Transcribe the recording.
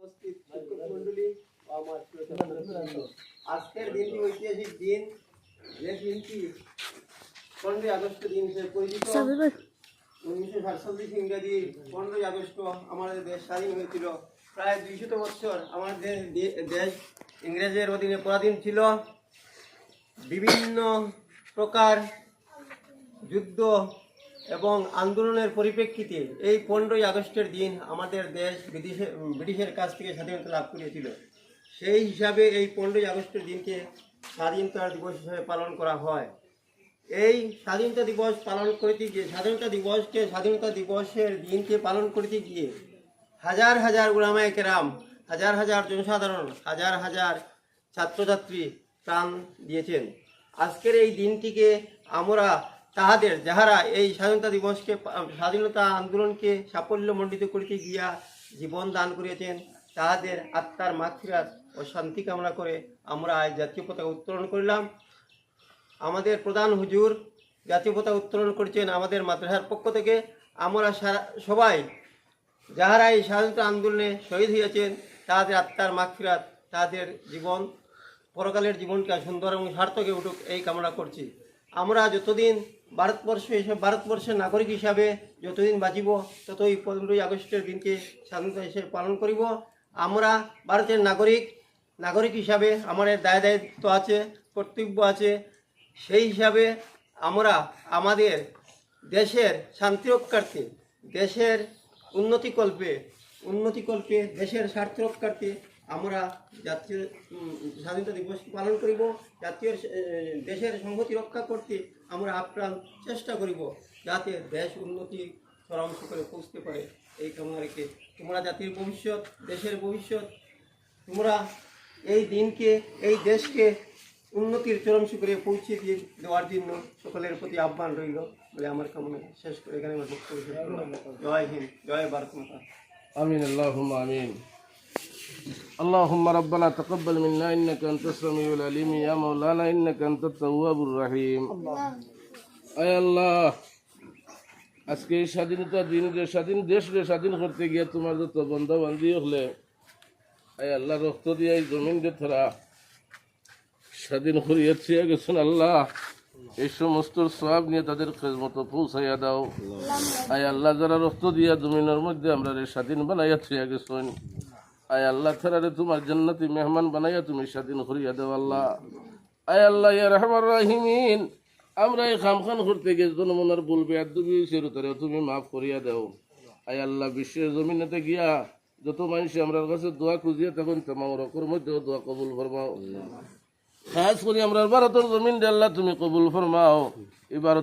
উপস্থিত শিক্ষক মন্ডলী ও আমার আজকের দিনটি ঐতিহাসিক দিন, যে দিনটি 15 আগস্ট দিন হিসেবে পরিচিত। 1947 ইংরেজি 15 আগস্ট আমাদের দেশ স্বাধীন হয়েছিল। প্রায় 200 বছর আমাদের দেশ ইংরেজের অধীনে পরাধীন ছিল। বিভিন্ন প্রকার যুদ্ধ এবং আন্দোলনের পরিপ্রেক্ষিতে এই 15 আগস্টের দিন আমাদের দেশ ব্রিটিশের কাছ থেকে স্বাধীনতা লাভ করেছিল। সেই হিসাবে এই 15 আগস্টের দিনকে স্বাধীনতা দিবস হিসেবে পালন করা হয়। এই স্বাধীনতা দিবস পালন করতে গিয়ে স্বাধীনতা দিবসের দিনকে পালন করতে গিয়ে হাজার হাজার উলামায়ে কেরাম, হাজার হাজার জনসাধারণ, হাজার হাজার ছাত্রছাত্রী প্রাণ দিয়েছেন। আজকের এই দিনটিকে আমরা তাহাদের যাহারা এই স্বাধীনতা আন্দোলনকে সাফল্যমণ্ডিত করতে গিয়া জীবন দান করিয়েছেন, তাহাদের আত্মার মাগফিরাত ও শান্তি কামনা করে আমরা আজ জাতীয় পতাকা উত্তোলন করলাম। আমাদের প্রধান হুজুর জাতীয় পতাকা উত্তোলন করেছেন আমাদের মাদ্রাসার পক্ষ থেকে। আমরা সবাই যাহারা এই স্বাধীনতা আন্দোলনে শহীদ হয়েছেন, তাদের আত্মার মাগফিরাত, তাদের জীবন পরকালের জীবনটা সুন্দর এবং সার্থকে উঠুক এই কামনা করছি। আমরা যতদিন ভারতবর্ষের নাগরিক হিসাবে যতদিন বাঁচিব, ততই 15 আগস্টের দিনকে স্বাধীনতা হিসেবে পালন করিব। আমরা ভারতের নাগরিক হিসাবে আমাদের দায়িত্ব আছে, কর্তব্য আছে। সেই হিসাবে আমরা আমাদের দেশের শান্তি রক্ষার্থে, দেশের উন্নতিকল্পে দেশের স্বার্থ রক্ষার্থে আমরা জাতীয় স্বাধীনতা দিবস পালন করিব। দেশের সংহতি রক্ষা করতে আমরা আপ্রাণ চেষ্টা করিব, যাতে দেশ উন্নতি চরম শিখরে পৌঁছতে পারে। এই কামনা রেখে তোমরা জাতির ভবিষ্যৎ, দেশের ভবিষ্যৎ, তোমরা এই দিনকে, এই দেশকে উন্নতির চরম শিখরে পৌঁছে দেওয়ার জন্য সকলের প্রতি আহ্বান রইল বলে আমার কামনা শেষ করে এখানে আমার বক্তব্য শেষ করলাম। জয় হিন্দ, জয় ভারত মাতা। আমিন, আল্লাহুম্মা আমিন। আল্লাহুম্মা রাব্বানা তাকাব্বাল মিন্না ইন্নাকা আনতাস সামিউল আলিম, ইয়া মাওলানা ইন্নাকা আনতাত তাওয়াবুর রহিম। আয় আল্লাহ, আজকে স্বাধীনতা দিন, স্বাধীন দেশকে স্বাধীন করতে গিয়ে তোমার যত বন্ধা বান্ধি হলে, আয় আল্লাহ, রক্ত দিয়ে এই জমিন যে তারা স্বাধীন করিয়াছে গেছেন, আল্লাহ এই সমস্ত সওয়াব নিয়ে তাদের খেদমত পৌঁছাইয়া দাও। আয় আল্লাহ, যারা রক্ত দিয়া জমিনের মধ্যে আমরা স্বাধীন বানাইয়া থইয়া গেছেন, আয় আল্লাহ তারারে তোমার জান্নাতি মেহমান বানাইয়া তুমি স্বাধীন করিয়া দাও আল্লাহ। আয় আল্লাহ ইয়া রহমান রাহিমিন, আমরা এই খামখান করতে গিয়ে জনমনের ভুল বেয়াদবি হয়েছে, তারা তুমি মাফ করিয়া দাও। আয় আল্লাহ, বিশ্বের জমিনেতে গিয়া যত মানুষ আমরা কাছে দোয়া খুঁজিয়া তখন তোমার রকর মধ্যেও দোয়া কবুল ফরমাও। খাস করে আমরা ভারতের জমিন আল্লাহ তুমি কবুল ফরমাও। এবার